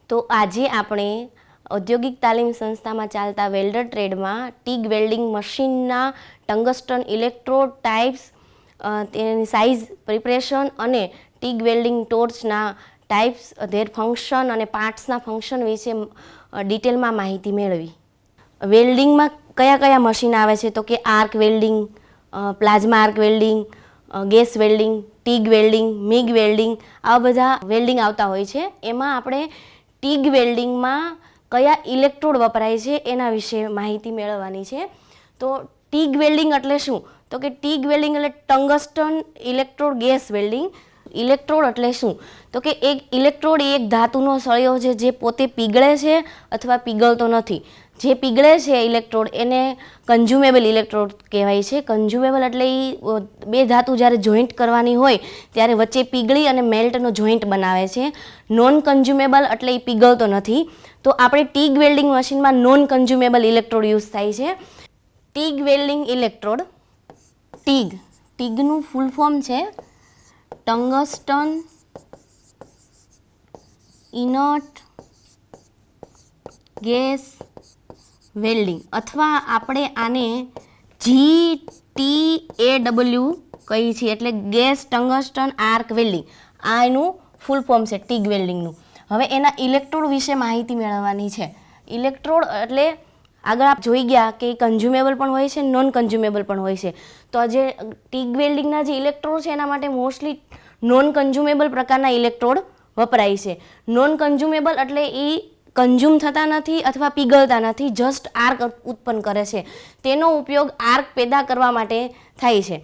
તો આજે આપણે ઔદ્યોગિક તાલીમ સંસ્થામાં ચાલતા વેલ્ડર ટ્રેડમાં ટીગ વેલ્ડિંગ મશીનના ટંગસ્ટન ઇલેક્ટ્રોડ ટાઇપ્સ, તેની સાઇઝ, પ્રિપરેશન અને ટીગ વેલ્ડિંગ ટોર્ચના ટાઇપ્સ, ધેર ફંક્શન અને પાર્ટ્સના ફંક્શન વિશે ડિટેલમાં માહિતી મેળવી. વેલ્ડિંગમાં કયા કયા મશીન આવે છે તો કે arc welding, plasma arc welding, gas welding, TIG welding, MiG welding, આવા બધા વેલ્ડિંગ આવતા હોય છે. એમાં આપણે ટીગ વેલ્ડિંગમાં કયા ઇલેક્ટ્રોડ વપરાય છે એના વિશે માહિતી મેળવવાની છે. તો ટીગ વેલ્ડિંગ એટલે શું? તો કે ટીગ વેલ્ડિંગ એટલે tungsten electrode gas welding. Electrode એટલે શું? તો કે એક ઇલેક્ટ્રોડ એ એક ધાતુનો સળિયો છે જે પોતે પીગળે છે અથવા પીગળતો નથી. જે પીગળે છે ઇલેક્ટ્રોડ એને કન્ઝ્યુમેબલ ઇલેક્ટ્રોડ કહેવાય છે. કન્ઝ્યુમેબલ એટલે એ બે ધાતુ જ્યારે જોઈન્ટ કરવાની હોય ત્યારે વચ્ચે પીગળી અને મેલ્ટનો જોઈન્ટ બનાવે છે. નોન કન્ઝ્યુમેબલ એટલે એ પીગળતો નથી. તો આપણે ટીગ વેલ્ડિંગ મશીનમાં નોન કન્ઝ્યુમેબલ ઇલેક્ટ્રોડ યુઝ થાય છે. ટીગ વેલ્ડિંગ ઇલેક્ટ્રોડ, ટીગનું ફૂલ ફોર્મ છે ટંગસ્ટન ઇનર્ટ ગેસ વેલ્ડિંગ, અથવા આપણે આને GTAW કહીએ છીએ, એટલે ગેસ ટંગસ્ટન આર્ક વેલ્ડિંગ. આ એનું ફૂલ ફોર્મ છે ટીગ વેલ્ડિંગનું. હવે એના ઇલેક્ટ્રોડ વિશે માહિતી મેળવવાની છે. ઇલેક્ટ્રોડ એટલે આગળ આપ જોઈ ગયા કે કન્ઝ્યુમેબલ પણ હોય છે, નોન કન્ઝ્યુમેબલ પણ હોય છે. તો જે ટીગ વેલ્ડિંગના જે ઇલેક્ટ્રોડ છે એના માટે મોસ્ટલી નોન કન્ઝ્યુમેબલ પ્રકારના ઇલેક્ટ્રોડ વપરાય છે. નોન કન્ઝ્યુમેબલ એટલે એ કન્ઝ્યુમ થતા નથી અથવા પીગળતા નથી, જસ્ટ આર્ક ઉત્પન્ન કરે છે. તેનો ઉપયોગ આર્ક પેદા કરવા માટે થાય છે.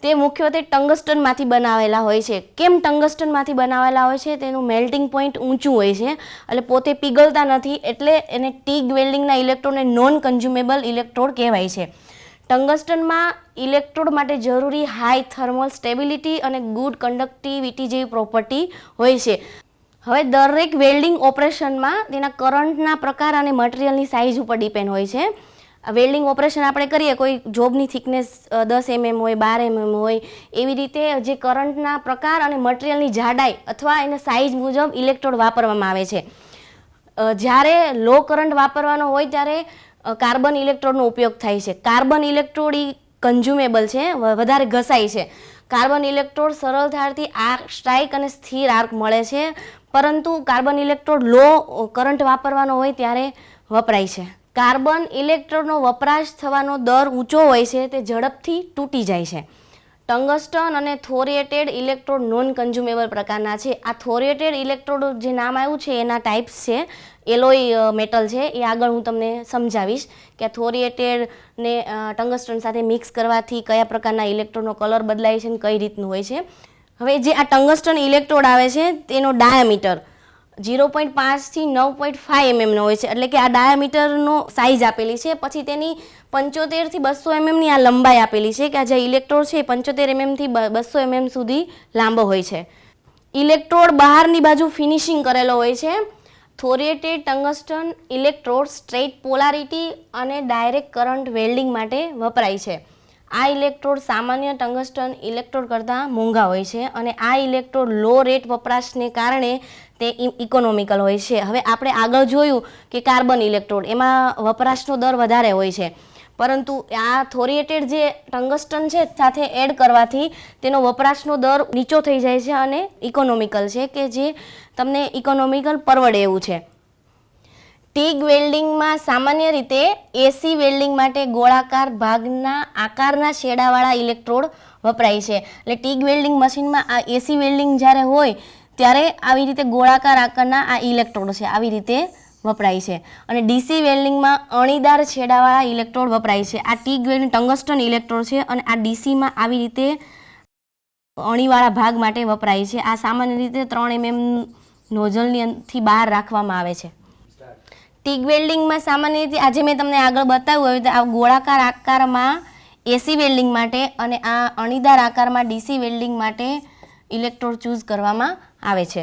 તે મુખ્યત્વે ટંગસ્ટનમાંથી બનાવેલા હોય છે. કેમ ટંગસ્ટનમાંથી બનાવેલા હોય છે? તેનું મેલ્ટિંગ પોઈન્ટ ઊંચું હોય છે એટલે પોતે પીગળતા નથી, એટલે એને ટીગ વેલ્ડિંગના ઇલેક્ટ્રોડને નોન કન્ઝ્યુમેબલ ઇલેક્ટ્રોડ કહેવાય છે. ટંગસ્ટનમાં ઇલેક્ટ્રોડ માટે જરૂરી હાઈ થર્મલ સ્ટેબિલિટી અને ગુડ કન્ડક્ટિવિટી જેવી પ્રોપર્ટી હોય છે. હવે દરેક વેલ્ડિંગ ઓપરેશનમાં તેના કરંટના પ્રકાર અને મટીરિયલની સાઇઝ ઉપર ડિપેન્ડ હોય છે. વેલ્ડિંગ ઓપરેશન આપણે કરીએ, કોઈ જોબની થિકનેસ 10 mm હોય, 12 mm હોય, એવી રીતે જે કરંટના પ્રકાર અને મટીરિયલની જાડાઈ અથવા એના સાઇઝ મુજબ ઇલેક્ટ્રોડ વાપરવામાં આવે છે. જ્યારે લો કરંટ વાપરવાનો હોય ત્યારે કાર્બન ઇલેક્ટ્રોડનો ઉપયોગ થાય છે. કાર્બન ઇલેક્ટ્રોડ એ કન્ઝ્યુમેબલ છે, વધારે ઘસાય છે. કાર્બન ઇલેક્ટ્રોડ સરળતાથી આર્ક સ્ટ્રાઇક અને સ્થિર આર્ક મળે છે, પરંતુ કાર્બન ઇલેક્ટ્રોડ લો કરંટ વાપરવાનો હોય ત્યારે વપરાય છે. કાર્બન ઇલેક્ટ્રોડનો વપરાશ થવાનો દર ઊંચો હોય છે, તે ઝડપથી તૂટી જાય છે. ટંગસ્ટન અને થોરિએટેડ ઇલેક્ટ્રોડ નોન કન્ઝ્યુમેબલ પ્રકારના છે. આ થોરિએટેડ ઇલેક્ટ્રોડ જે નામ આવ્યું છે એના ટાઈપ્સ છે, એલોય મેટલ છે, એ આગળ હું તમને સમજાવીશ કે થોરિએટેડને ટંગસ્ટન સાથે મિક્સ કરવાથી કયા પ્રકારના ઇલેક્ટ્રોડનો કલર બદલાય છે અને કઈ રીતનું હોય છે. હવે જે આ ટંગસ્ટન ઇલેક્ટ્રોડ આવે છે તેનો ડાયામીટર 0.5 થી 9.5 mm નો હોય છે, એટલે કે આ ડાયામીટરનો સાઇઝ આપેલી છે. પછી તેની 75 થી 200 mm ની આ લંબાઈ આપેલી છે કે આ જે ઇલેક્ટ્રોડ છે 75 mm થી 200 mm સુધી લાંબો હોય છે. ઇલેક્ટ્રોડ બહારની બાજુ ફિનિશિંગ કરેલો હોય છે. થોરિએટેડ ટંગસ્ટન ઇલેક્ટ્રોડ સ્ટ્રેટ પોલારિટી અને ડાયરેક્ટ કરંટ વેલ્ડિંગ માટે વપરાય છે. આ ઇલેક્ટ્રોડ સામાન્ય ટંગસ્ટન ઇલેક્ટ્રોડ કરતાં મોંઘા હોય છે અને આ ઇલેક્ટ્રોડ લો રેટ વપરાશને કારણે તે ઇકોનોમિકલ હોય છે. હવે આપણે આગળ જોયું કે કાર્બન ઇલેક્ટ્રોડ, એમાં વપરાશનો દર વધારે હોય છે, પરંતુ આ થોરિએટેડ જે ટંગસ્ટન છે સાથે એડ કરવાથી તેનો વપરાશનો દર નીચો થઈ જાય છે અને ઇકોનોમિકલ છે, કે જે તમને ઇકોનોમિકલ પરવડે એવું છે. ટીગ વેલ્ડિંગમાં સામાન્ય રીતે એસી વેલ્ડિંગ માટે ગોળાકાર ભાગના આકારના છેડાવાળા ઇલેક્ટ્રોડ વપરાય છે. એટલે ટીગ વેલ્ડિંગ મશીનમાં આ એસી વેલ્ડિંગ જ્યારે હોય ત્યારે આવી રીતે ગોળાકાર આકારના આ ઇલેક્ટ્રોડ છે, આવી રીતે વપરાય છે. અને ડીસી વેલ્ડિંગમાં અણીદાર છેડાવાળા ઇલેક્ટ્રોડ વપરાય છે. આ ટીગ વેલ્ડિંગ ટંગસ્ટન ઇલેક્ટ્રોડ છે અને આ ડીસીમાં આવી રીતે અણીવાળા ભાગ માટે વપરાય છે. આ સામાન્ય રીતે 3 mm નોઝલથી બહાર રાખવામાં આવે છે. ટીગ વેલ્ડિંગમાં સામાન્ય રીતે આજે મેં તમને આગળ બતાવ્યું હવે આ ગોળાકાર આકારમાં એસી વેલ્ડિંગ માટે અને આ અણીદાર આકારમાં ડીસી વેલ્ડિંગ માટે ઇલેક્ટ્રોડ ચૂઝ કરવામાં આવે છે.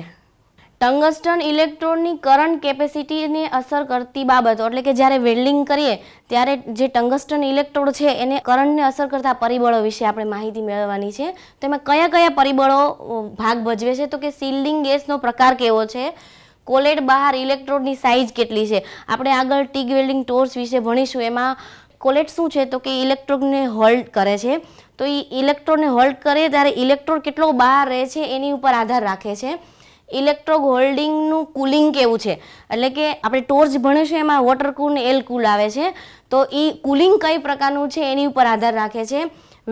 ટંગસ્ટન ઇલેક્ટ્રોડની કરંટ કેપેસિટીને અસર કરતી બાબતો, એટલે કે જ્યારે વેલ્ડિંગ કરીએ ત્યારે જે ટંગસ્ટન ઇલેક્ટ્રોડ છે એને કરંટને અસર કરતા પરિબળો વિશે આપણે માહિતી મેળવવાની છે. તો એમાં કયા કયા પરિબળો ભાગ ભજવે છે? તો કે શિલ્ડિંગ ગેસનો પ્રકાર કેવો છે, કોલેટ બહાર ઇલેક્ટ્રોડની સાઇઝ કેટલી છે. આપણે આગળ ટીગ વેલ્ડિંગ ટોર્ચ વિશે ભણીશું. એમાં કોલેટ શું છે તો કે ઇલેક્ટ્રોડને હોલ્ડ કરે છે. તો એ ઇલેક્ટ્રોડને હોલ્ડ કરે ત્યારે ઇલેક્ટ્રોડ કેટલો બહાર રહે છે એની ઉપર આધાર રાખે છે. ઇલેક્ટ્રોડ હોલ્ડિંગનું કુલિંગ કેવું છે, એટલે કે આપણે ટોર્ચ ભણીશું એમાં વોટર કૂલ ને એર કૂલ આવે છે. તો એ કુલિંગ કઈ પ્રકારનું છે એની ઉપર આધાર રાખે છે.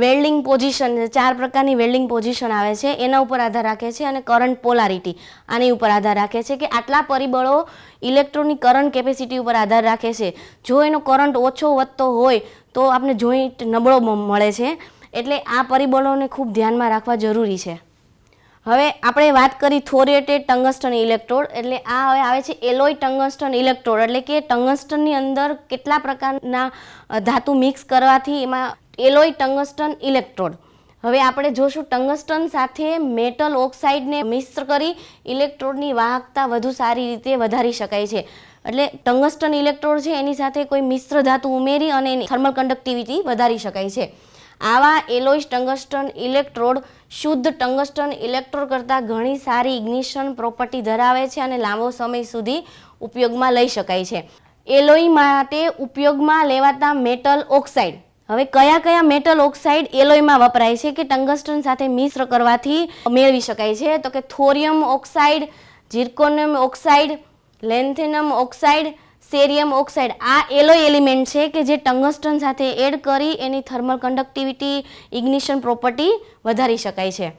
વેલ્ડિંગ પોઝિશન, 4 પ્રકારની વેલ્ડિંગ પોઝિશન આવે છે એના ઉપર આધાર રાખે છે. અને કરંટ પોલારિટી આની ઉપર આધાર રાખે છે. કે આટલા પરિબળો ઇલેક્ટ્રોડની કરંટ કેપેસિટી ઉપર આધાર રાખે છે. જો એનો કરંટ ઓછો વધતો હોય તો આપણે જોઈન્ટ નબળો મળે છે. એટલે આ પરિબળોને ખૂબ ધ્યાનમાં રાખવા જરૂરી છે. હવે આપણે વાત કરી થોરિએટેડ ટંગસ્ટન ઇલેક્ટ્રોડ, એટલે આ હવે આવે છે એલોય ટંગસ્ટન ઇલેક્ટ્રોડ. એટલે કે ટંગસ્ટનની અંદર કેટલા પ્રકારના ધાતુ મિક્સ કરવાથી એમાં એલોય ટંગસ્ટન ઇલેક્ટ્રોડ. હવે આપણે જોશું ટંગસ્ટન સાથે મેટલ ઓક્સાઇડને મિશ્ર કરી ઇલેક્ટ્રોડની વાહકતા વધુ સારી રીતે વધારી શકાય છે. એટલે ટંગસ્ટન ઇલેક્ટ્રોડ છે એની સાથે કોઈ મિશ્ર ધાતુ ઉમેરી અને એની થર્મલ કન્ડક્ટિવિટી વધારી શકાય છે. આવા એલોય ટંગસ્ટન ઇલેક્ટ્રોડ શુદ્ધ ટંગસ્ટન ઇલેક્ટ્રોડ કરતાં ઘણી સારી ઇગ્નિશન પ્રોપર્ટી ધરાવે છે અને લાંબો સમય સુધી ઉપયોગમાં લઈ શકાય છે. એલોય માટે ઉપયોગમાં લેવાતા મેટલ ઓક્સાઇડ. હવે કયા કયા મેટલ ઓક્સાઇડ એલોયમાં વપરાય છે કે ટંગસ્ટન સાથે મિશ્ર કરવાથી મેળવી શકાય છે? તો કે thorium oxide, zirconium oxide, lanthanum oxide, cerium oxide. આ એલોય એલિમેન્ટ છે કે જે ટંગસ્ટન સાથે એડ કરી એની થર્મલ કન્ડક્ટિવિટી, ઇગ્નિશન પ્રોપર્ટી વધારી શકાય છે.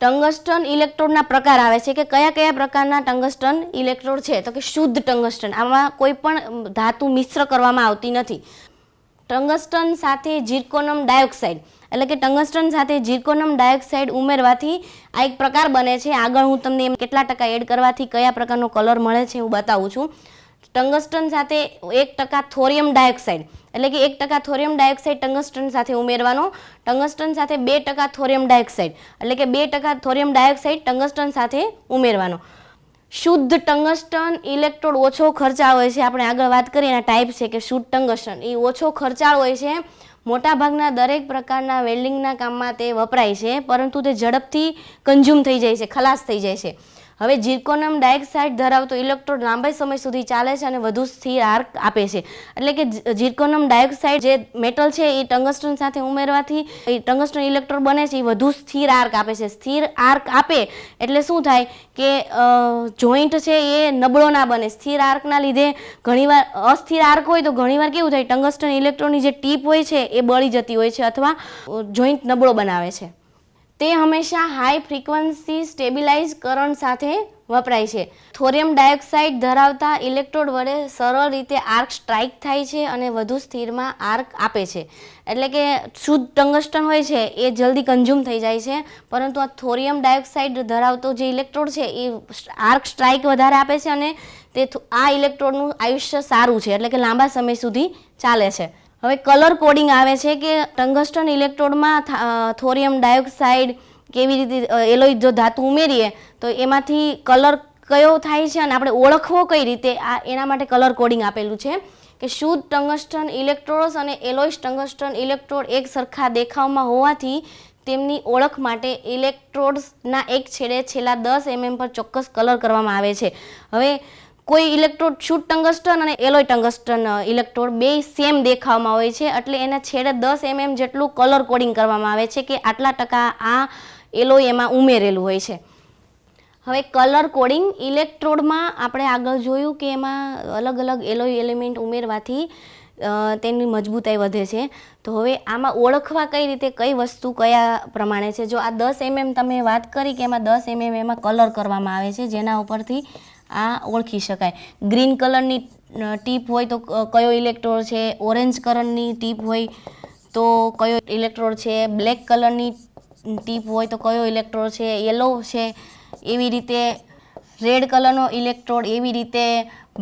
ટંગસ્ટન ઇલેક્ટ્રોડના પ્રકાર આવે છે કે કયા કયા પ્રકારના ટંગસ્ટન ઇલેક્ટ્રોડ છે? તો કે શુદ્ધ ટંગસ્ટન, આમાં કોઈ પણ ધાતુ મિશ્ર કરવામાં આવતી નથી. ટંગસ્ટન સાથે ઝિર્કોનિયમ ડાયોક્સાઇડ, એટલે કે ટંગસ્ટન સાથે ઝિર્કોનિયમ ડાયોક્સાઇડ ઉમેરવાથી આ એક પ્રકાર બને છે. આગળ હું તમને કેટલા ટકા એડ કરવાથી કયા પ્રકારનો કલર મળે છે હું બતાવું છું. ટંગસ્ટન સાથે 1% થોરિયમ ડાયોક્સાઇડ, એટલે કે 1% થોરિયમ ડાયોક્સાઇડ ટંગસ્ટન સાથે ઉમેરવાનો. ટંગસ્ટન સાથે 2% થોરિયમ ડાયોક્સાઇડ, એટલે કે 2% થોરિયમ ડાયોક્સાઇડ ટંગસ્ટન સાથે ઉમેરવાનો. શુદ્ધ ટંગસ્ટન ઇલેક્ટ્રોડ ઓછો ખર્ચાળ હોય છે. આપણે આગળ વાત કરીએ એના ટાઈપ છે કે શુદ્ધ ટંગસ્ટન એ ઓછો ખર્ચાળ હોય છે. મોટાભાગના દરેક પ્રકારના વેલ્ડિંગના કામમાં તે વપરાય છે, પરંતુ તે ઝડપથી કન્ઝ્યુમ થઈ જાય છે, ખલાસ થઈ જાય છે. હવે ઝિર્કોનિયમ ડાયોક્સાઇડ ધરાવતો ઇલેક્ટ્રોડ લાંબા સમય સુધી ચાલે છે અને વધુ સ્થિર આર્ક આપે છે. એટલે કે ઝિર્કોનિયમ ડાયોક્સાઇડ જે મેટલ છે એ ટંગસ્ટન સાથે ઉમેરવાથી એ ટંગસ્ટન ઇલેક્ટ્રોડ બને છે એ વધુ સ્થિર આર્ક આપે છે. સ્થિર આર્ક આપે એટલે શું થાય કે જોઈન્ટ છે એ નબળો ના બને. સ્થિર આર્કના લીધે ઘણીવાર અસ્થિર આર્ક હોય તો ઘણીવાર કેવું થાય, ટંગસ્ટન ઇલેક્ટ્રોડની જે ટીપ હોય છે એ બળી જતી હોય છે અથવા જોઈન્ટ નબળો બનાવે છે. તે હંમેશા હાઈ ફ્રીક્વન્સી સ્ટેબિલાઇઝ કરંટ સાથે વપરાય છે. થોરિયમ ડાયોક્સાઇડ ધરાવતા ઇલેક્ટ્રોડ વડે સરળ રીતે આર્ક સ્ટ્રાઇક થાય છે અને વધુ સ્થિરમાં આર્ક આપે છે. એટલે કે શુદ્ધ ટંગસ્ટન હોય છે એ જલ્દી કન્ઝ્યુમ થઈ જાય છે, પરંતુ આ થોરિયમ ડાયોક્સાઇડ ધરાવતો જે ઇલેક્ટ્રોડ છે એ આર્ક સ્ટ્રાઇક વધારે આપે છે અને તે આ ઇલેક્ટ્રોડનું આયુષ્ય સારું છે, એટલે કે લાંબા સમય સુધી ચાલે છે. હવે કલર કોડિંગ આવે છે કે ટંગસ્ટન ઇલેક્ટ્રોડમાં થોરિયમ ડાયોક્સાઇડ કેવી રીતે એલોય જો ધાતુ ઉમેરીએ તો એમાંથી કલર કયો થાય છે અને આપણે ઓળખવો કઈ રીતે, આ એના માટે કલર કોડિંગ આપેલું છે. કે શુદ્ધ ટંગસ્ટન ઇલેક્ટ્રોડ્સ અને એલોય ટંગસ્ટન ઇલેક્ટ્રોડ એક સરખા દેખાવમાં હોવાથી તેમની ઓળખ માટે ઇલેક્ટ્રોડ્સના એક છેડે છેલ્લા 10 mm પર ચોક્કસ કલર કરવામાં આવે છે. હવે કોઈ ઇલેક્ટ્રોડ શુદ્ધ ટંગસ્ટન અને એલોય ટંગસ્ટન ઇલેક્ટ્રોડ બે સેમ દેખાવમાં હોય છે, એટલે એના છેડે 10 mm જેટલું કલર કોડિંગ કરવામાં આવે છે કે આટલા ટકા આ એલોય એમાં ઉમેરેલું હોય છે. હવે કલર કોડિંગ ઇલેક્ટ્રોડમાં આપણે આગળ જોયું કે એમાં અલગ અલગ એલોય એલિમેન્ટ ઉમેરવાથી તેની મજબૂતાઈ વધે છે. તો હવે આમાં ઓળખવા કઈ રીતે, કઈ વસ્તુ કયા પ્રમાણે છે. જો આ 10 mm તમે વાત કરી કે એમાં 10 mm એમાં કલર કરવામાં આવે છે, જેના ઉપરથી આ ઓળખી શકાય. ગ્રીન કલરની ટીપ હોય તો કયો ઇલેક્ટ્રોડ છે, ઓરેન્જ કલરની ટીપ હોય તો કયો ઇલેક્ટ્રોડ છે, બ્લેક કલરની ટીપ હોય તો કયો ઇલેક્ટ્રોડ છે, યલો છે, એવી રીતે રેડ કલરનો ઇલેક્ટ્રોડ, એવી રીતે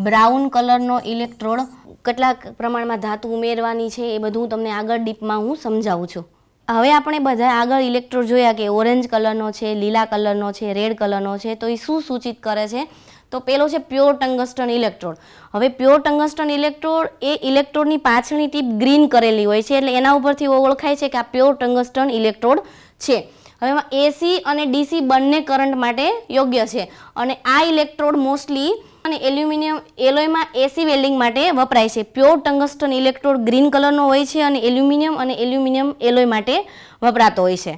બ્રાઉન કલરનો ઇલેક્ટ્રોડ, કેટલા પ્રમાણમાં ધાતુ ઉમેરવાની છે એ બધું તમને આગળ ડીપમાં હું સમજાવું છું. હવે આપણે બધા આગળ ઇલેક્ટ્રોડ જોયા કે ઓરેન્જ કલરનો છે, લીલા કલરનો છે, રેડ કલરનો છે. તો એ શું સૂચિત કરે છે? તો પેલો છે પ્યોર ટંગસ્ટન ઇલેક્ટ્રોડ. હવે પ્યોર ટંગસ્ટન ઇલેક્ટ્રોડ એ ઇલેક્ટ્રોડની પાછળની ટીપ ગ્રીન કરેલી હોય છે, એટલે એના ઉપરથી ઓળખાય છે કે આ પ્યોર ટંગસ્ટન ઇલેક્ટ્રોડ છે. હવે એમાં એસી અને ડીસી બંને કરંટ માટે યોગ્ય છે અને આ ઇલેક્ટ્રોડ મોસ્ટલી અને એલ્યુમિનિયમ એલોયમાં એસી વેલ્ડિંગ માટે વપરાય છે. પ્યોર ટંગસ્ટન ઇલેક્ટ્રોડ ગ્રીન કલરનો હોય છે અને એલ્યુમિનિયમ એલોય માટે વપરાતો હોય છે.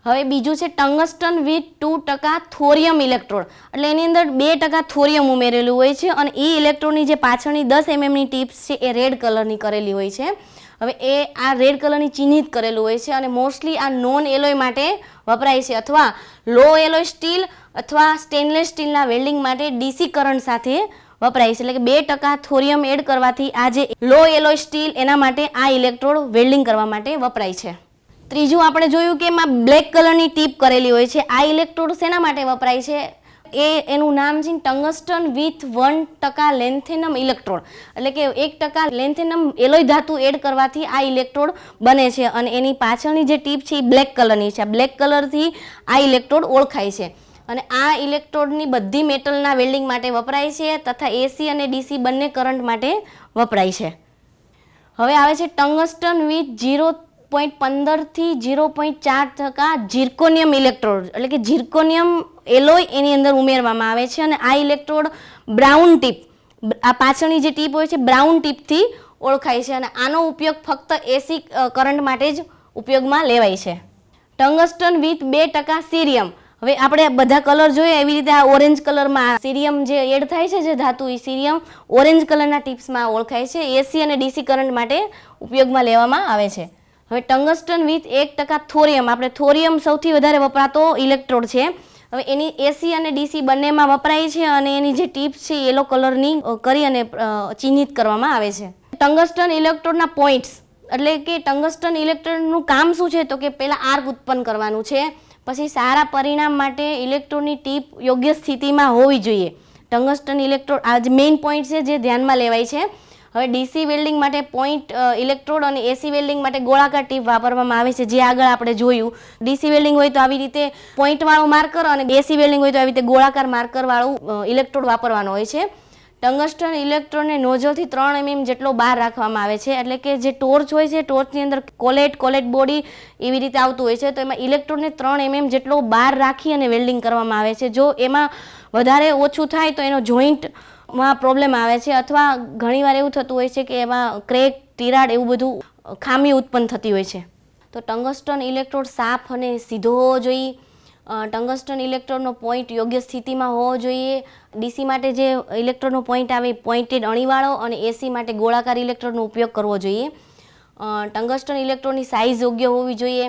હવે બીજું છે ટંગસ્ટન વિથ 2% થોરિયમ ઇલેક્ટ્રોડ, એટલે એની અંદર 2% થોરિયમ ઉમેરેલું હોય છે અને એ ઇલેક્ટ્રોડની જે પાછળની 10 mmની ટીપ્સ છે એ રેડ કલરની કરેલી હોય છે. હવે એ આ રેડ કલરની ચિહ્નિત કરેલું હોય છે અને મોસ્ટલી આ નોન એલોય માટે વપરાય છે અથવા લો એલોય સ્ટીલ અથવા સ્ટેનલેસ સ્ટીલના વેલ્ડિંગ માટે ડીસી કરંટ સાથે વપરાય છે. એટલે કે 2% થોરિયમ એડ કરવાથી આ જે લો એલોય સ્ટીલ એના માટે આ ઇલેક્ટ્રોડ વેલ્ડિંગ કરવા માટે વપરાય છે. ત્રીજું આપણે જોયું કે એમાં બ્લેક કલરની ટીપ કરેલી હોય છે. આ ઇલેક્ટ્રોડ શેના માટે વપરાય છે? એનું નામ છે ટંગસ્ટન વિથ 1% લેન્થેનમ ઇલેક્ટ્રોડ, એટલે કે 1% લેન્થેનમ એલોય ધાતુ એડ કરવાથી આ ઇલેક્ટ્રોડ બને છે અને એની પાછળની જે ટીપ છે એ બ્લેક કલરની છે. બ્લેક કલરથી આ ઇલેક્ટ્રોડ ઓળખાય છે અને આ ઇલેક્ટ્રોડની બધી મેટલના વેલ્ડિંગ માટે વપરાય છે તથા એસી અને ડીસી બંને કરંટ માટે વપરાય છે. હવે આવે છે ટંગસ્ટન વિથ 0.15 થી 0.4% ઝિર્કોનિયમ ઇલેક્ટ્રોડ, એટલે કે ઝિર્કોનિયમ એલોય એની અંદર ઉમેરવામાં આવે છે અને આ ઇલેક્ટ્રોડ બ્રાઉન ટીપ, આ પાછળની જે ટીપ હોય છે બ્રાઉન ટીપથી ઓળખાય છે અને આનો ઉપયોગ ફક્ત એસી કરંટ માટે જ ઉપયોગમાં લેવાય છે. ટંગસ્ટન વિથ 2% સીરિયમ, હવે આપણે બધા કલર જોઈએ એવી રીતે આ ઓરેન્જ કલરમાં સીરિયમ જે એડ થાય છે જે ધાતુ એ સીરિયમ ઓરેન્જ કલરના ટીપ્સમાં ઓળખાય છે. એસી અને ડીસી કરંટ માટે ઉપયોગમાં લેવામાં આવે છે. હવે ટંગસ્ટન વિથ 1% થોરિયમ, આપણે થોરિયમ સૌથી વધારે વપરાતો ઇલેક્ટ્રોડ છે. હવે એની એસી અને ડીસી બંનેમાં વપરાય છે અને એની જે ટીપ્સ છે યલો કલરની કરી અને ચિહ્નિત કરવામાં આવે છે. ટંગસ્ટન ઇલેક્ટ્રોડના પોઈન્ટ્સ, એટલે કે ટંગસ્ટન ઇલેક્ટ્રોડનું કામ શું છે? તો કે પહેલાં આર્ક ઉત્પન્ન કરવાનું છે, પછી સારા પરિણામ માટે ઇલેક્ટ્રોડની ટીપ યોગ્ય સ્થિતિમાં હોવી જોઈએ. ટંગસ્ટન ઇલેક્ટ્રોડ આ જે મેઇન પોઈન્ટ છે જે ધ્યાનમાં લેવાય છે. હવે ડીસી વેલ્ડિંગ માટે પોઈન્ટ ઇલેક્ટ્રોડ અને એસી વેલ્ડિંગ માટે ગોળાકાર ટીપ વાપરવામાં આવે છે, જે આગળ આપણે જોયું. ડીસી વેલ્ડિંગ હોય તો આવી રીતે પોઈન્ટવાળું માર્કર અને એસી વેલ્ડિંગ હોય તો આવી રીતે ગોળાકાર માર્કરવાળું ઇલેક્ટ્રોડ વાપરવાનો હોય છે. ટંગસ્ટન ઇલેક્ટ્રોડને નોઝલથી 3 mm જેટલો બહાર રાખવામાં આવે છે, એટલે કે જે ટોર્ચ હોય છે ટોર્ચની અંદર કોલેટ બોડી એવી રીતે આવતું હોય છે, તો એમાં ઇલેક્ટ્રોડને 3 mm જેટલો બહાર રાખી અને વેલ્ડિંગ કરવામાં આવે છે. જો એમાં વધારે ઓછું થાય તો એનો જોઈન્ટમાં પ્રોબ્લેમ આવે છે અથવા ઘણીવાર એવું થતું હોય છે કે એમાં ક્રેક, તિરાડ એવું બધું ખામી ઉત્પન્ન થતી હોય છે. તો ટંગસ્ટન ઇલેક્ટ્રોડ સાફ અને સીધો હોવો જોઈએ. ટંગસ્ટન ઇલેક્ટ્રોડનો પોઈન્ટ યોગ્ય સ્થિતિમાં હોવો જોઈએ. ડીસી માટે જે ઇલેક્ટ્રોડનો પોઈન્ટ આવે પોઈન્ટેડ અણીવાળો અને એસી માટે ગોળાકાર ઇલેક્ટ્રોડનો ઉપયોગ કરવો જોઈએ. ટંગસ્ટન ઇલેક્ટ્રોડની સાઇઝ યોગ્ય હોવી જોઈએ.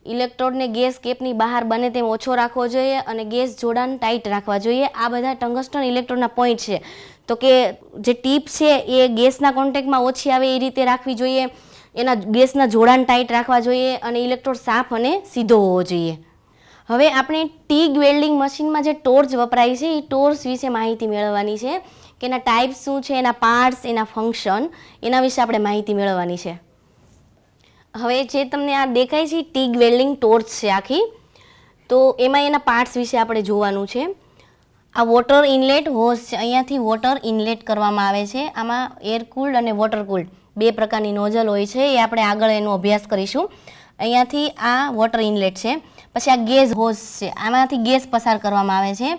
ઇલેક્ટ્રોડને ગેસ કેપની બહાર બને તેમ ઓછો રાખવો જોઈએ અને ગેસ જોડાણ ટાઈટ રાખવા જોઈએ. આ બધા ટંગસ્ટન ઇલેક્ટ્રોડના પોઈન્ટ છે. તો કે જે ટીપ છે એ ગેસના કોન્ટેક્ટમાં ઓછી આવે એ રીતે રાખવી જોઈએ, એના ગેસના જોડાણ ટાઈટ રાખવા જોઈએ અને ઇલેક્ટ્રોડ સાફ અને સીધો હોવો જોઈએ. હવે આપણે ટીગ વેલ્ડિંગ મશીનમાં જે ટોર્ચ વપરાય છે એ ટોર્ચ વિશે માહિતી મેળવવાની છે કે એના ટાઈપ્સ શું છે, એના પાર્ટ્સ, એના ફંક્શન, એના વિશે આપણે માહિતી મેળવવાની છે. હવે જે તમને આ દેખાય છે ટીગ વેલ્ડિંગ ટોર્ચ છે આખી, તો એમાં એના પાર્ટ્સ વિશે આપણે જોવાનું છે. આ વોટર ઇનલેટ હોઝ છે, અહીંયાથી વોટર ઇનલેટ કરવામાં આવે છે. આમાં એર કુલ્ડ અને વોટર કુલ્ડ 2 પ્રકારની નોઝલ હોય છે, એ આપણે આગળ એનો અભ્યાસ કરીશું. અહીંયાથી આ વોટર ઇનલેટ છે. પછી આ ગેસ હોઝ છે, આમાંથી ગેસ પસાર કરવામાં આવે છે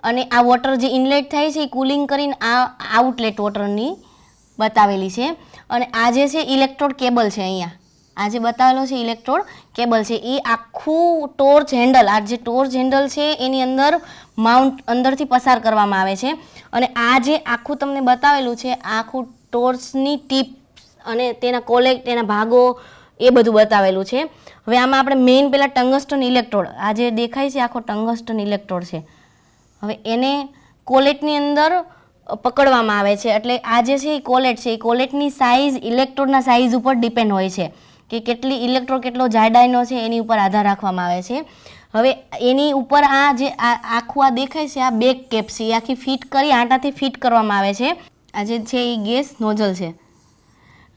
અને આ વોટર જે ઇનલેટ થાય છે એ કુલિંગ કરીને આ આઉટલેટ વોટરની બતાવેલી છે. અને આ જે છે ઇલેક્ટ્રોડ કેબલ છે, અહીંયા આ જે બતાવેલો છે ઇલેક્ટ્રોડ કેબલ છે, એ આખું ટોર્ચ હેન્ડલ, આ જે ટોર્ચ હેન્ડલ છે એની અંદર માઉન્ટ અંદરથી પસાર કરવામાં આવે છે અને આ જે આખું તમને બતાવેલું છે આખું ટોર્ચની ટીપ અને તેના કોલેક્ટ, એના ભાગો એ બધું બતાવેલું છે. હવે આમાં આપણે મેઇન પહેલાં ટંગસ્ટન ઇલેક્ટ્રોડ, આ જે દેખાય છે આખો ટંગસ્ટન ઇલેક્ટ્રોડ છે, હવે એને કોલેટની અંદર પકડવામાં આવે છે. એટલે આ જે છે એ કોલેટ છે, એ કોલેટની સાઇઝ ઇલેક્ટ્રોડના સાઇઝ ઉપર ડિપેન્ડ હોય છે કે કેટલી ઇલેક્ટ્રોડ કેટલો જાડાઈનો છે એની ઉપર આધાર રાખવામાં આવે છે. હવે એની ઉપર આ જે આખું આ દેખાય છે આ બેક કેપ છે, એ આખી ફિટ કરી આંટાથી ફિટ કરવામાં આવે છે. આ જે છે એ ગેસ નોઝલ છે,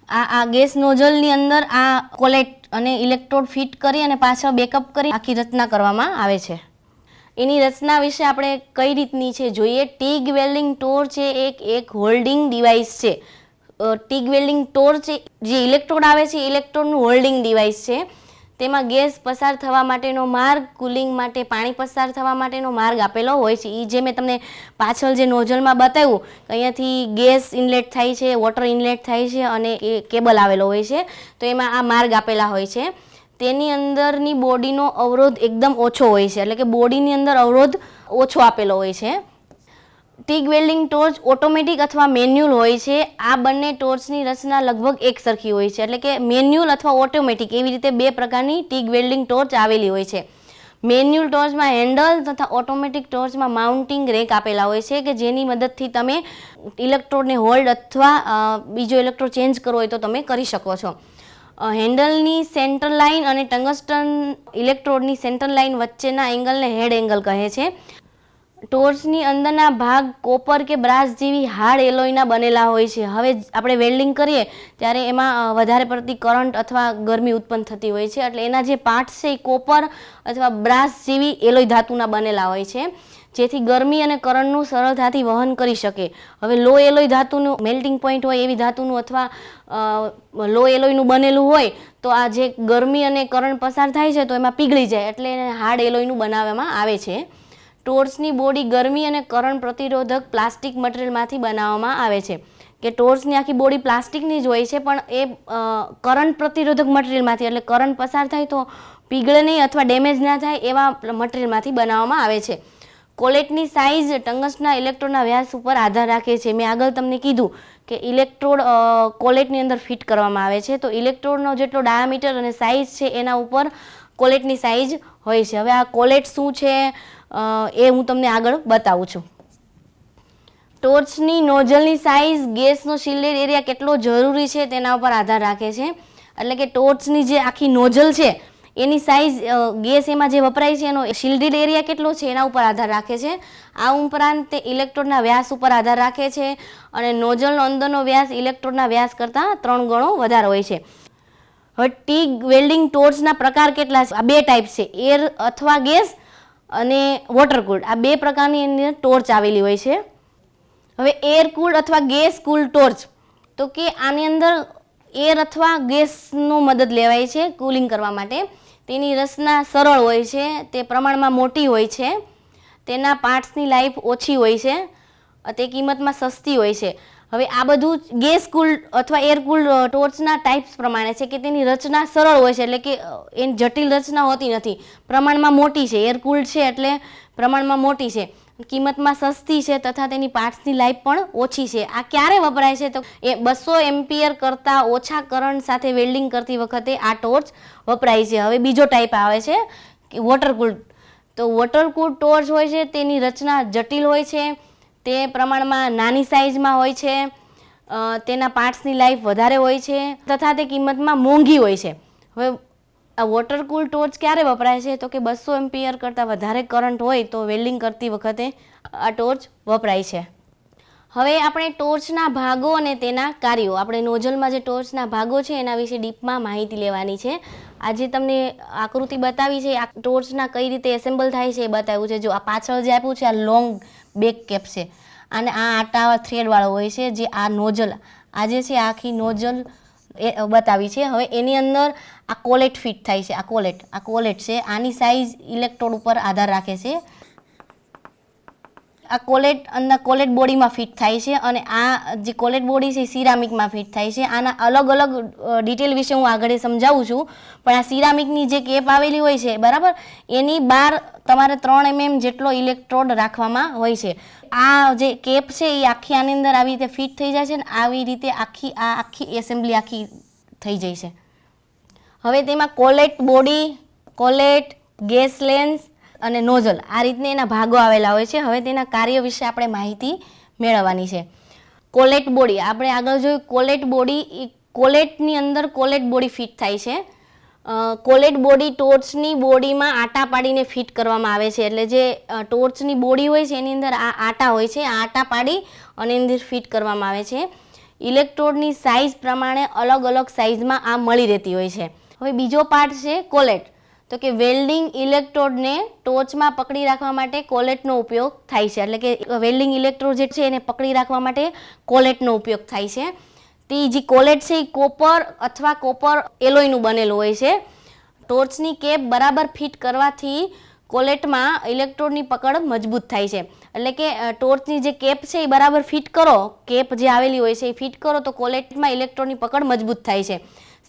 આ ગેસ નોઝલની અંદર આ કોલેટ અને ઇલેક્ટ્રોડ ફિટ કરી અને પાછળ બેકઅપ કરી આખી રચના કરવામાં આવે છે. એની રચના વિશે આપણે કઈ રીતની છે જોઈએ. ટીગ વેલ્ડિંગ ટોર્ચ એ એક હોલ્ડિંગ ડિવાઇસ છે. ટીગ વેલ્ડિંગ ટોર્ચ જે ઇલેક્ટ્રોડ આવે છે ઇલેક્ટ્રોડનું હોલ્ડિંગ ડિવાઇસ છે. તેમાં ગેસ પસાર થવા માટેનો માર્ગ, કુલિંગ માટે પાણી પસાર થવા માટેનો માર્ગ આપેલો હોય છે. એ જે મેં તમને પાછળ જે નોઝલમાં બતાવ્યું અહીંયાથી ગેસ ઇનલેટ થાય છે, વોટર ઇનલેટ થાય છે અને એ કેબલ આવેલો હોય છે. તો એમાં આ માર્ગ આપેલા હોય છે. તેની અંદરની બોડીનો અવરોધ એકદમ ઓછો હોય છે, એટલે કે બોડીની અંદર અવરોધ ઓછો આપેલો હોય છે. ટીગ વેલ્ડિંગ ટોર્ચ ઓટોમેટિક અથવા મેન્યુઅલ હોય છે. આ બંને ટોર્ચની રચના લગભગ એક સરખી હોય છે, એટલે કે મેન્યુઅલ અથવા ઓટોમેટિક એવી રીતે બે પ્રકારની ટીગ વેલ્ડિંગ ટોર્ચ આવેલી હોય છે. મેન્યુઅલ ટોર્ચમાં હેન્ડલ તથા ઓટોમેટિક ટોર્ચમાં માઉન્ટિંગ રેક આપેલા હોય છે કે જેની મદદથી તમે ઇલેક્ટ્રોડને હોલ્ડ અથવા બીજો ઇલેક્ટ્રોડ ચેન્જ કરવો હોય તો તમે કરી શકો છો. હેન્ડલની સેન્ટર લાઇન અને ટંગસ્ટન ઇલેક્ટ્રોડની સેન્ટર લાઇન વચ્ચેના એંગલને હેડ એંગલ કહે છે. ટોર્ચની અંદરના ભાગ કોપર કે બ્રાસ જેવી હાર્ડ એલોયના બનેલા હોય છે. હવે આપણે વેલ્ડિંગ કરીએ ત્યારે એમાં વધારે પડતી કરંટ અથવા ગરમી ઉત્પન્ન થતી હોય છે, એટલે એના જે પાર્ટ્સ છે એ કોપર અથવા બ્રાસ જેવી એલોય ધાતુના બનેલા હોય છે, જેથી ગરમી અને કરંટનું સરળતાથી વહન કરી શકે. હવે લો એલોય ધાતુનું મેલ્ટિંગ પોઈન્ટ હોય એવી ધાતુનું અથવા લો એલોયનું બનેલું હોય તો આ જે ગરમી અને કરંટ પસાર થાય છે તો એમાં પીગળી જાય, એટલે એને હાર્ડ એલોયનું બનાવવામાં આવે છે. ટોર્ચની બોડી ગરમી અને કરંટ પ્રતિરોધક પ્લાસ્ટિક મટીરિયલમાંથી બનાવવામાં આવે છે. કે ટોર્ચની આખી બોડી પ્લાસ્ટિકની જ હોય છે, પણ એ કરંટ પ્રતિરોધક મટીરિયલમાંથી, એટલે કરંટ પસાર થાય તો પીગળે નહીં અથવા ડેમેજ ના થાય એવા મટીરિયલમાંથી બનાવવામાં આવે છે. કોલેટની સાઇઝ ટંગસ્ટનના ઇલેક્ટ્રોડના વ્યાસ ઉપર આધાર રાખે છે. મેં આગળ તમને કીધું કે ઇલેક્ટ્રોડ કોલેટની અંદર ફિટ કરવામાં આવે છે, તો ઇલેક્ટ્રોડનો જેટલો ડાયામીટર અને સાઇઝ છે એના ઉપર કોલેટની સાઇઝ હોય છે. હવે આ કોલેટ શું છે એ હું તમને આગળ બતાવું છું. ટોર્ચની નોઝલની સાઇઝ ગેસનો શિલ્ડેડ એરિયા કેટલો જરૂરી છે તેના ઉપર આધાર રાખે છે. એટલે કે ટોર્ચની જે આખી નોઝલ છે એની સાઇઝ ગેસ એમાં જે વપરાય છે એનો શિલ્ડેડ એરિયા કેટલો છે એના ઉપર આધાર રાખે છે. આ ઉપરાંત તે ઇલેક્ટ્રોડના વ્યાસ ઉપર આધાર રાખે છે અને નોઝલનો અંદરનો વ્યાસ ઇલેક્ટ્રોડના વ્યાસ કરતાં 3 ગણો વધારે હોય છે. હવે ટીગ વેલ્ડિંગ ટોર્ચના પ્રકાર કેટલા છે? આ બે ટાઈપ છે, એર અથવા ગેસ અને વોટર કૂલ્ડ. આ બે પ્રકારની એની અંદર ટોર્ચ આવેલી હોય છે. હવે એર કૂલ્ડ અથવા ગેસ કૂલ્ડ ટોર્ચ, તો કે આની અંદર એર અથવા ગેસનો મદદ લેવાય છે કુલિંગ કરવા માટે. તેની રચના સરળ હોય છે, તે પ્રમાણમાં મોટી હોય છે, તેના પાર્ટ્સની લાઈફ ઓછી હોય છે, તે કિંમતમાં સસ્તી હોય છે. હવે આ બધું ગેસ કૂલ્ડ અથવા એર કૂલ્ડ ટોર્ચના ટાઈપ્સ પ્રમાણે છે કે તેની રચના સરળ હોય છે, એટલે કે એની જટિલ રચના હોતી નથી, પ્રમાણમાં મોટી છે. એર કૂલ્ડ છે એટલે પ્રમાણમાં મોટી છે, કિંમતમાં સસ્તી છે તથા તેની પાર્ટ્સની લાઈફ પણ ઓછી છે. આ ક્યારે વપરાય છે તો એ 200 એમ્પિયર કરતાં ઓછા કરંટ સાથે વેલ્ડિંગ કરતી વખતે આ ટોર્ચ વપરાય છે. હવે બીજો ટાઈપ આવે છે કે વોટર કૂલ્ડ. તો વોટર કૂલ્ડ ટોર્ચ હોય છે તેની રચના જટિલ હોય છે, તે પ્રમાણમાં નાની સાઇઝમાં હોય છે, તેના પાર્ટ્સની લાઈફ વધારે હોય છે તથા તે કિંમતમાં મોંઘી હોય છે. હવે આ વોટર કૂલ ટોર્ચ ક્યારે વપરાય છે તો કે 200 એમ્પિયર કરતાં વધારે કરંટ હોય તો વેલ્ડિંગ કરતી વખતે આ ટોર્ચ વપરાય છે. હવે આપણે ટોર્ચના ભાગો અને તેના કાર્યો, આપણે નોઝલમાં જે ટોર્ચના ભાગો છે એના વિશે ડીપમાં માહિતી લેવાની છે. આજે તમને આકૃતિ બતાવી છે, આ ટોર્ચના કઈ રીતે એસેમ્બલ થાય છે એ બતાવ્યું છે. જો આ પાછળ જે આપ્યું છે આ લોંગ બેક કેપ છે, અને આ આટા થ્રેડવાળો હોય છે જે આ નોઝલ, આ જે છે આખી નોઝલ એ બતાવી છે. હવે એની અંદર આ કોલેટ ફિટ થાય છે. આ કોલેટ છે, આની સાઇઝ ઇલેક્ટ્રોડ ઉપર આધાર રાખે છે. આ કોલેટ અંદર કોલેટ બોડીમાં ફિટ થાય છે અને આ જે કોલેટ બોડી છે એ સિરામિકમાં ફિટ થાય છે. આના અલગ અલગ ડિટેલ વિશે હું આગળ સમજાવું છું, પણ આ સિરામિકની જે કેપ આવેલી હોય છે બરાબર, એની બહાર તમારે 3 mm જેટલો ઇલેક્ટ્રોડ રાખવામાં હોય છે. આ જે કેપ છે એ આખી આની અંદર આવી રીતે ફિટ થઈ જાય છે ને આવી રીતે આખી એસેમ્બલી આખી થઈ જાય છે. હવે તેમાં કોલેટ બોડી, કોલેટ, ગેસ લેન્સ અને નોઝલ આ રીતના એના ભાગો આવેલા હોય છે. હવે તેના કાર્ય વિશે આપણે માહિતી મેળવવાની છે. કોલેટ બોડી આપણે આગળ જોયું, કોલેટ બોડી, કોલેટની અંદર કોલેટ બોડી ફિટ થાય છે. કોલેટ બોડી ટોર્ચની બોડીમાં આટા પાડીને ફિટ કરવામાં આવે છે, એટલે જે ટોર્ચની બોડી હોય છે એની અંદર આ આટા હોય છે, આ આટા પાડી અને એની અંદર ફિટ કરવામાં આવે છે. ઇલેક્ટ્રોડની સાઇઝ પ્રમાણે અલગ અલગ સાઇઝમાં આ મળી રહેતી હોય છે. હવે બીજો પાર્ટ છે કોલેટ, તો કે વેલ્ડિંગ ઇલેક્ટ્રોડને ટોર્ચમાં પકડી રાખવા માટે કોલેટનો ઉપયોગ થાય છે, એટલે કે વેલ્ડિંગ ઇલેક્ટ્રોડ જે છે એને પકડી રાખવા માટે કોલેટનો ઉપયોગ થાય છે. તે જે કોલેટ છે એ કોપર અથવા કોપર એલોયનું બનેલું હોય છે. ટોર્ચની કેપ બરાબર ફિટ કરવાથી કોલેટમાં ઇલેક્ટ્રોડની પકડ મજબૂત થાય છે. એટલે કે ટોર્ચની જે કેપ છે એ બરાબર ફિટ કરો, કેપ જે આવેલી હોય છે એ ફિટ કરો તો કોલેટમાં ઇલેક્ટ્રોડની પકડ મજબૂત થાય છે.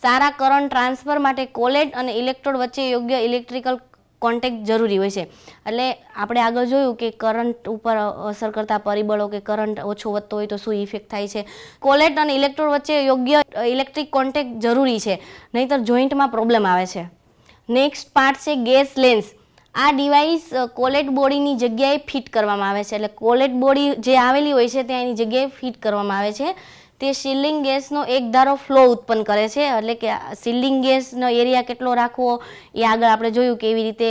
સારા કરંટ ટ્રાન્સફર માટે કોલેટ અને ઇલેક્ટ્રોડ વચ્ચે યોગ્ય ઇલેક્ટ્રિકલ કોન્ટેક્ટ જરૂરી હોય છે. એટલે આપણે આગળ જોયું કે કરંટ ઉપર અસર કરતા પરિબળો કે કરંટ ઓછો વધતો હોય તો શું ઇફેક્ટ થાય છે. કોલેટ અને ઇલેક્ટ્રોડ વચ્ચે યોગ્ય ઇલેક્ટ્રિક કોન્ટેક્ટ જરૂરી છે, નહીંતર જોઈન્ટમાં પ્રોબ્લેમ આવે છે. નેક્સ્ટ પાર્ટ છે ગેસ લેન્સ. આ ડિવાઇસ કોલેટ બોડીની જગ્યાએ ફિટ કરવામાં આવે છે. એટલે કોલેટ બોડી જે આવેલી હોય છે ત્યાં એની જગ્યાએ ફિટ કરવામાં આવે છે. તે સિલિંગ ગેસનો એક ધારો ફ્લો ઉત્પન્ન કરે છે. એટલે કે સિલિંગ ગેસનો એરિયા કેટલો રાખવો એ આગળ આપણે જોયું કે એવી રીતે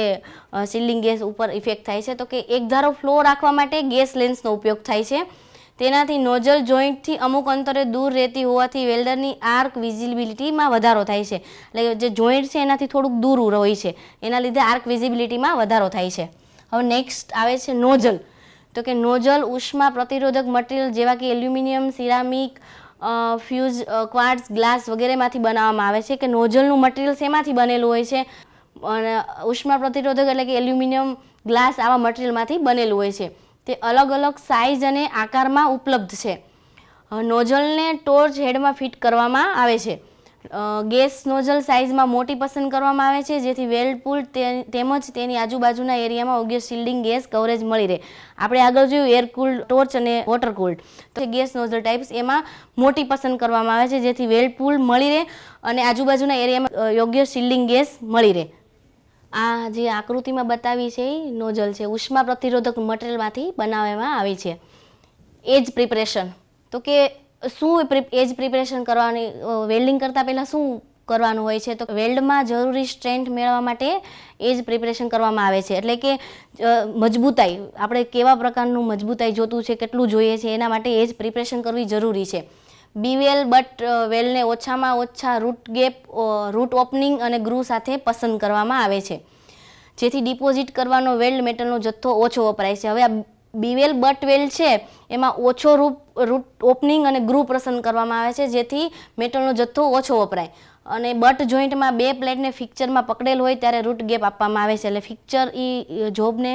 સિલિંગ ગેસ ઉપર ઇફેક્ટ થાય છે. તો કે એક ધારો ફ્લો રાખવા માટે ગેસ લેન્સનો ઉપયોગ થાય છે. તેનાથી નોઝલ જોઈન્ટથી અમુક અંતરે દૂર રહેતી હોવાથી વેલ્ડરની આર્ક વિઝિબિલિટીમાં વધારો થાય છે. એટલે જે જોઈન્ટ છે એનાથી થોડુંક દૂર હોય છે, એના લીધે આર્ક વિઝિબિલિટીમાં વધારો થાય છે. હવે નેક્સ્ટ આવે છે નોઝલ. તો કે નોઝલ ઉષ્મા પ્રતિરોધક મટીરિયલ જેવા કે aluminium, ceramic, fuse, quartz, glass વગેરેમાંથી બનાવવામાં આવે છે. કે નોઝલનું મટીરિયલ શેમાંથી બનેલું હોય છે? અને ઉષ્મા પ્રતિરોધક એટલે કે એલ્યુમિનિયમ, ગ્લાસ આવા મટીરિયલમાંથી બનેલું હોય છે. તે અલગ અલગ સાઇઝ અને આકારમાં ઉપલબ્ધ છે. નોઝલને ટોર્ચ હેડમાં ફિટ કરવામાં આવે છે. ગેસ નોઝલ સાઇઝમાં મોટી પસંદ કરવામાં આવે છે જેથી વેલ્ડ પુલ તેમજ તેની આજુબાજુના એરિયામાં યોગ્ય શિલ્ડિંગ ગેસ કવરેજ મળી રહે. આપણે આગળ જોયું એર કુલ્ડ ટોર્ચ અને વોટર કુલ્ડ. તો ગેસ નોઝલ ટાઈપ્સ એમાં મોટી પસંદ કરવામાં આવે છે જેથી વેલ્ડ પુલ મળી રહે અને આજુબાજુના એરિયામાં યોગ્ય શિલ્ડિંગ ગેસ મળી રહે. આ જે આકૃતિમાં બતાવી છે એ નોઝલ છે, ઉષ્મા પ્રતિરોધક મટીરિયલમાંથી બનાવવામાં આવી છે. એજ પ્રિપરેશન. તો કે શું એજ પ્રિપરેશન કરવાની, વેલ્ડિંગ કરતાં પહેલાં શું કરવાનું હોય છે? તો વેલ્ડમાં જરૂરી સ્ટ્રેન્થ મેળવવા માટે એજ પ્રિપરેશન કરવામાં આવે છે. એટલે કે મજબૂતાઈ, આપણે કેવા પ્રકારનું મજબૂતાઈ જોતું છે, કેટલું જોઈએ છે, એના માટે એજ પ્રિપરેશન કરવી જરૂરી છે. બીવેલ બટ વેલને ઓછામાં ઓછા રૂટ ગેપ, રૂટ ઓપનિંગ અને ગ્રુ સાથે પસંદ કરવામાં આવે છે જેથી ડિપોઝિટ કરવાનો વેલ્ડ મેટલનો જથ્થો ઓછો વપરાય છે. હવે આ બીવેલ બટ વેલ્ડ છે એમાં ઓછો રૂટ ઓપનિંગ અને ગ્રુ પસંદ કરવામાં આવે છે જેથી મેટલનો જથ્થો ઓછો વપરાય. અને બટ જોઈન્ટમાં બે પ્લેટને ફિક્ચરમાં પકડેલ હોય ત્યારે રૂટ ગેપ આપવામાં આવે છે. એટલે ફિક્ચર એ જોબને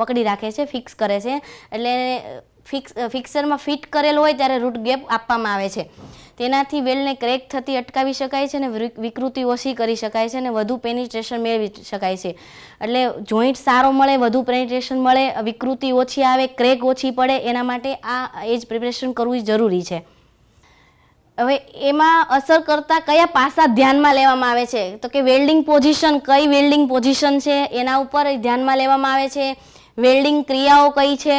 પકડી રાખે છે, ફિક્સ કરે છે. એટલે ફિક્સરમાં ફિટ કરેલ હોય ત્યારે રૂટ ગેપ આપવામાં આવે છે. તેનાથી વેલ્ડને ક્રેક થતી અટકાવી શકાય છે અને વિકૃતિ ઓછી કરી શકાય છે અને વધુ પેનિટ્રેશન મેળવી શકાય છે. એટલે જોઈન્ટ સારો મળે, વધુ પેનિટ્રેશન મળે, વિકૃતિ ઓછી આવે, ક્રેક ઓછી પડે, એના માટે આ એજ પ્રિપરેશન કરવું જરૂરી છે. હવે એમાં અસર કરતા કયા પાસા ધ્યાનમાં લેવામાં આવે છે? તો કે વેલ્ડિંગ પોઝિશન, કઈ વેલ્ડિંગ પોઝિશન છે એના ઉપર ધ્યાનમાં લેવામાં આવે છે. વેલ્ડિંગ ક્રિયાઓ કઈ છે?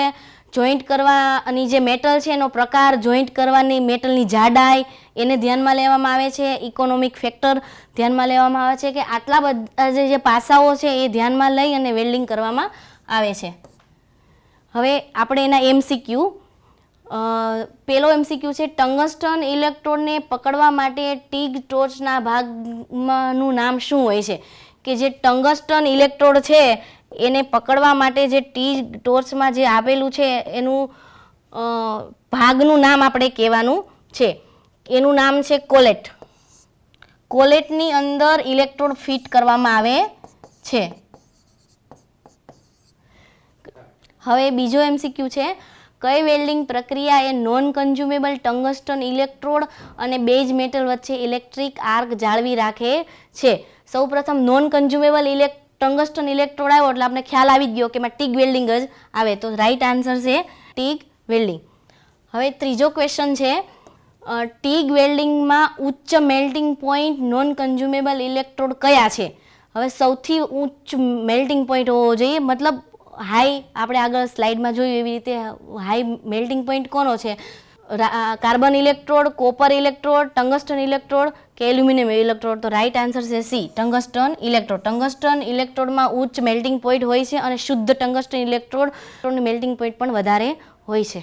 જોઈન્ટ કરવાની જે મેટલ છે એનો પ્રકાર, જોઈન્ટ કરવાની મેટલની જાડાઈ એને ધ્યાનમાં લેવામાં આવે છે. ઇકોનોમિક ફેક્ટર ધ્યાનમાં લેવામાં આવે છે. કે આટલા બધા જે પાસાઓ છે એ ધ્યાનમાં લઈ અને વેલ્ડિંગ કરવામાં આવે છે. હવે આપણે એના MCQ. પેલો MCQ છે ટંગસ્ટન ઇલેક્ટ્રોડને પકડવા માટે ટીગ ટોર્ચના ભાગનું નામ શું હોય છે? કે જે ટંગસ્ટન ઇલેક્ટ્રોડ છે એને પકડવા માટે જે ટીગ ટોર્ચમાં જે આપેલું છે એનું ભાગનું નામ આપણે કહેવાનું છે. એનું નામ છે કોલેટ. કોલેટની અંદર ઇલેક્ટ્રોડ ફિટ કરવામાં આવે છે. હવે બીજો MCQ છે કઈ વેલ્ડિંગ પ્રક્રિયા એ નોન કન્ઝ્યુમેબલ ટંગસ્ટન ઇલેક્ટ્રોડ અને બેઝ મેટલ વચ્ચે ઇલેક્ટ્રિક આર્ક જાળવી રાખે છે? સૌપ્રથમ નોન કન્ઝ્યુમેબલ ટંગસ્ટન ઇલેક્ટ્રોડ આવ્યો એટલે આપણે ખ્યાલ આવી ગયો કે એમાં ટીગ વેલ્ડિંગ જ આવે. તો રાઈટ આન્સર છે ટીગ વેલ્ડિંગ. હવે ત્રીજો ક્વેશ્ચન છે ટીગ વેલ્ડિંગમાં ઉચ્ચ melting point non consumable electrode કયા છે? હવે સૌથી ઉચ્ચ મેલ્ટિંગ પોઈન્ટ હોવો જોઈએ, મતલબ હાઈ, આપણે આગળ સ્લાઇડમાં જોયું એવી રીતે હાઈ મેલ્ટિંગ પોઈન્ટ કોનો છે? Carbon electrode, copper electrode, tungsten electrode કે એલ્યુમિનિયમ ઇલેક્ટ્રોડ? તો રાઈટ આન્સર છે સી, ટંગસ્ટન ઇલેક્ટ્રોડ. ટંગસ્ટન ઇલેક્ટ્રોડમાં ઉચ્ચ મેલ્ટિંગ પોઈન્ટ હોય છે અને શુદ્ધ ટંગસ્ટન ઇલેક્ટ્રોડની મેલ્ટિંગ પોઈન્ટ પણ વધારે હોય છે.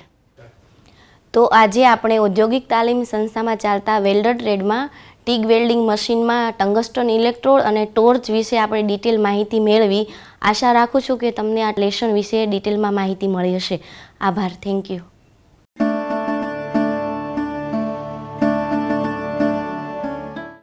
તો આજે આપણે ઔદ્યોગિક તાલીમ સંસ્થામાં ચાલતા વેલ્ડર ટ્રેડમાં ટીગ વેલ્ડિંગ મશીનમાં ટંગસ્ટન ઇલેક્ટ્રોડ અને ટોર્ચ વિશે આપણે ડિટેલ માહિતી મેળવી. આશા રાખું છું કે તમને આ લેસન વિશે ડિટેલમાં માહિતી મળી હશે. આભાર. Thank you.